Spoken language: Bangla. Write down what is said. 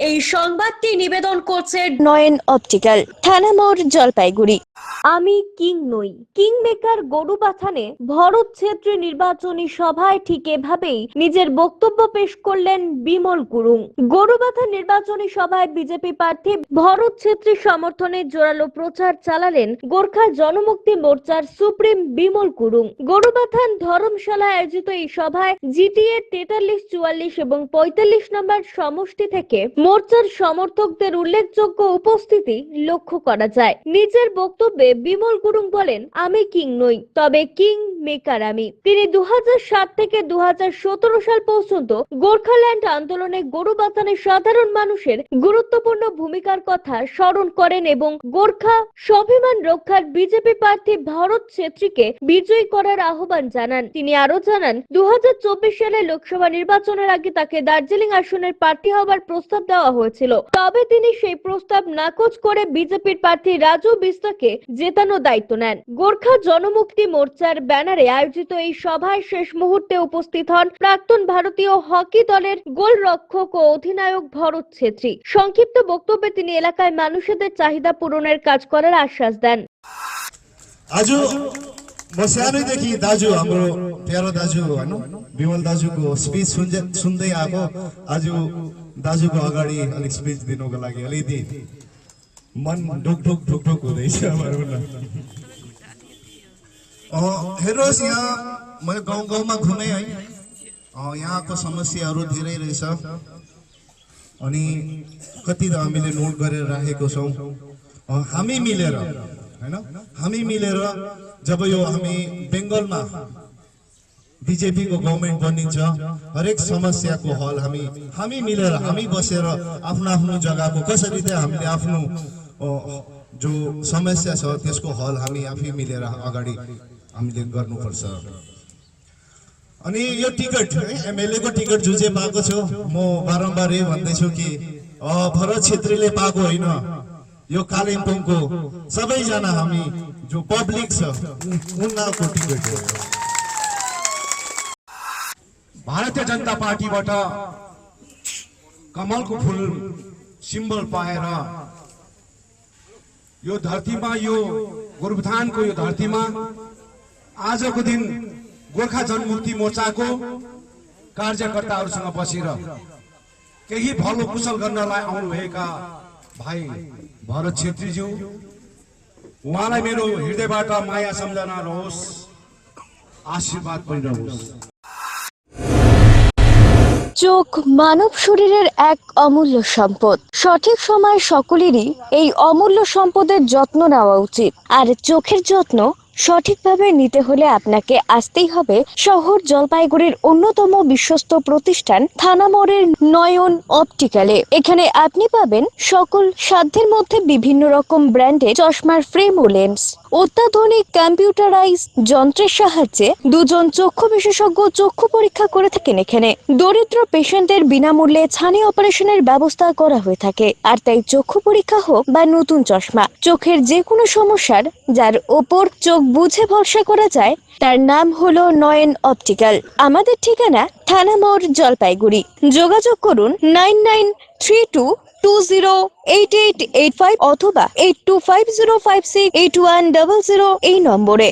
এই সংবাদটি নিবেদন করছে নয়ন অপটিক্যাল, থানা মোড়, জলপাইগুড়ি। আমি কিং নই, কিং মেকার গরু বাথানে ভরত ছেত্রী নির্বাচনী সভায় ঠিক এভাবেই নিজের বক্তব্য পেশ করলেন বিমল গুরুং। গরুবাথা নির্বাচনী সভায় বিজেপি প্রার্থী ভরত ছেত্রীর সমর্থনে জোরালো প্রচার চালালেন গোর্খা জনমুক্তি মোর্চার সুপ্রিম বিমল গুরুং। গরুবাথান ধর্মশালায় আয়োজিত এই সভায় জিটিএ 43, 44 এবং 45 নম্বর সমষ্টি থেকে মোর্চার সমর্থকদের উল্লেখযোগ্য উপস্থিতি লক্ষ্য করা যায়। নিজের বক্তব্যে বিমল গুরুং বলেন, আমি কিং নই, তবে কিং মেকার আমি। তিনি 2007 থেকে 2017 সাল পর্যন্ত গোর্খাল্যান্ড আন্দোলনে গরুবাথানের সাধারণ মানুষের গুরুত্বপূর্ণ ভূমিকার কথা স্মরণ করেন এবং গোর্খা স্বাভিমান রক্ষার বিজেপি প্রার্থী ভরত ছেত্রীকে বিজয়ী করার আহ্বান জানান। তিনি আরো জানান, 2024 সালে লোকসভা নির্বাচনের আগে তাকে দার্জিলিং আসনের প্রার্থী হওয়ার প্রস্তাব দেওয়া হয়েছিল, তবে তিনি সেই প্রস্তাব নাকচ করে বিজেপির প্রার্থী রাজু বিস্তাকে জেতানোর দায়িত্ব নেন। গোর্খা জনমুক্তি মোর্চার ব্যানারে আয়োজিত এই সভায় শেষ মুহূর্তে উপস্থিত হন প্রাক্তন ভারতীয় হকি দলের গোলরক্ষক ও অধিনায়ক ভরত ছেত্রী। সংক্ষিপ্ত বক্তব্যে তিনি এলাকায় মানুষদের চাহিদা পূরণের কাজ করার আশ্বাস দেন। आज म सानैदेखि दाजु हाम्रो प्यारो दाजु हैन विमल दाजुको स्पिच सुन्दै आएको। आज दाजुको अगाडि अलिक स्पिच दिनुको लागि अलिकति मन ढुकढुक हुँदैछ। हेर्नुहोस्, यहाँ मैले गाउँ गाउँमा घुमेँ है, यहाँको समस्याहरू धेरै रहेछ अनि कति त हामीले नोट गरेर राखेको छौँ। हामी मिलेर हैन, हामी मिलेर जब यो हामी बेंगलमा बीजेपी को गभर्नमेन्ट बनिन्छ, हरेक समस्याको हल हामी मिलेर हामी बसेर आफ्नो आफ्नो जग्गाको कसरी चाहिँ हामीले आफ्नो जो समस्या छ त्यसको हल हामी आफै मिलेर अगाडि हामीले गर्नुपर्छ। अनि यो टिकट एमएलए को टिकट जो चाहिँ पाएको छु, म बारम्बार यही भन्दैछु कि भरत छेत्रीले पाएको होइन, यो कालिम्पोङको सबैजना हामी जो पब्लिक छ उनीहरूको टिकट हो। भारतीय जनता पार्टीबाट कमलको फूल सिम्बल पाएर यो धरतीमा, यो गोरुबथानको यो धरतीमा आजको दिन गोर्खा जनमुक्ति मोर्चाको कार्यकर्ताहरूसँग बसेर केही भलो कुशल गर्नलाई आउनुभएका भाइ भरत छेत्रीज्यू, उहाँलाई मेरो हृदयबाट माया सम्झना रहोस्, आशीर्वाद पनि रहोस्। চোখ মানব শরীরের এক অমূল্য সম্পদ। সঠিক সময় সকলেরই এই অমূল্য সম্পদের যত্ন নেওয়া উচিত। আর চোখের যত্ন সঠিকভাবে নিতে হলে আপনাকে আসতেই হবে শহর জলপাইগুড়ির অন্যতম বিশ্বস্ত প্রতিষ্ঠান থানা মোড়ের নয়ন অপটিক্যালে। এখানে আপনি পাবেন সকল সাধ্যের মধ্যে বিভিন্ন রকম ব্র্যান্ডের চশমার ফ্রেম ও লেন্স। অত্যাধুনিক কম্পিউটারাইজ যন্ত্রের সাহায্যে দুজন চক্ষু বিশেষজ্ঞ চক্ষু পরীক্ষা করে থাকেন। এখানে দরিদ্র পেশেন্টদের বিনামূল্যে ছানি অপারেশনের ব্যবস্থা করা হয়ে থাকে। আর তাই চক্ষু পরীক্ষা হোক বা নতুন চশমা, চোখের যে কোনো সমস্যার যার ওপর চোখ বুঝে ভরসা করা যায় তার নাম হলো নয়ন অপটিক্যাল। আমাদের ঠিকানা থানা মোড়, জলপাইগুড়ি। যোগাযোগ করুন 9932208885 অথবা 8250568100 এই নম্বরে।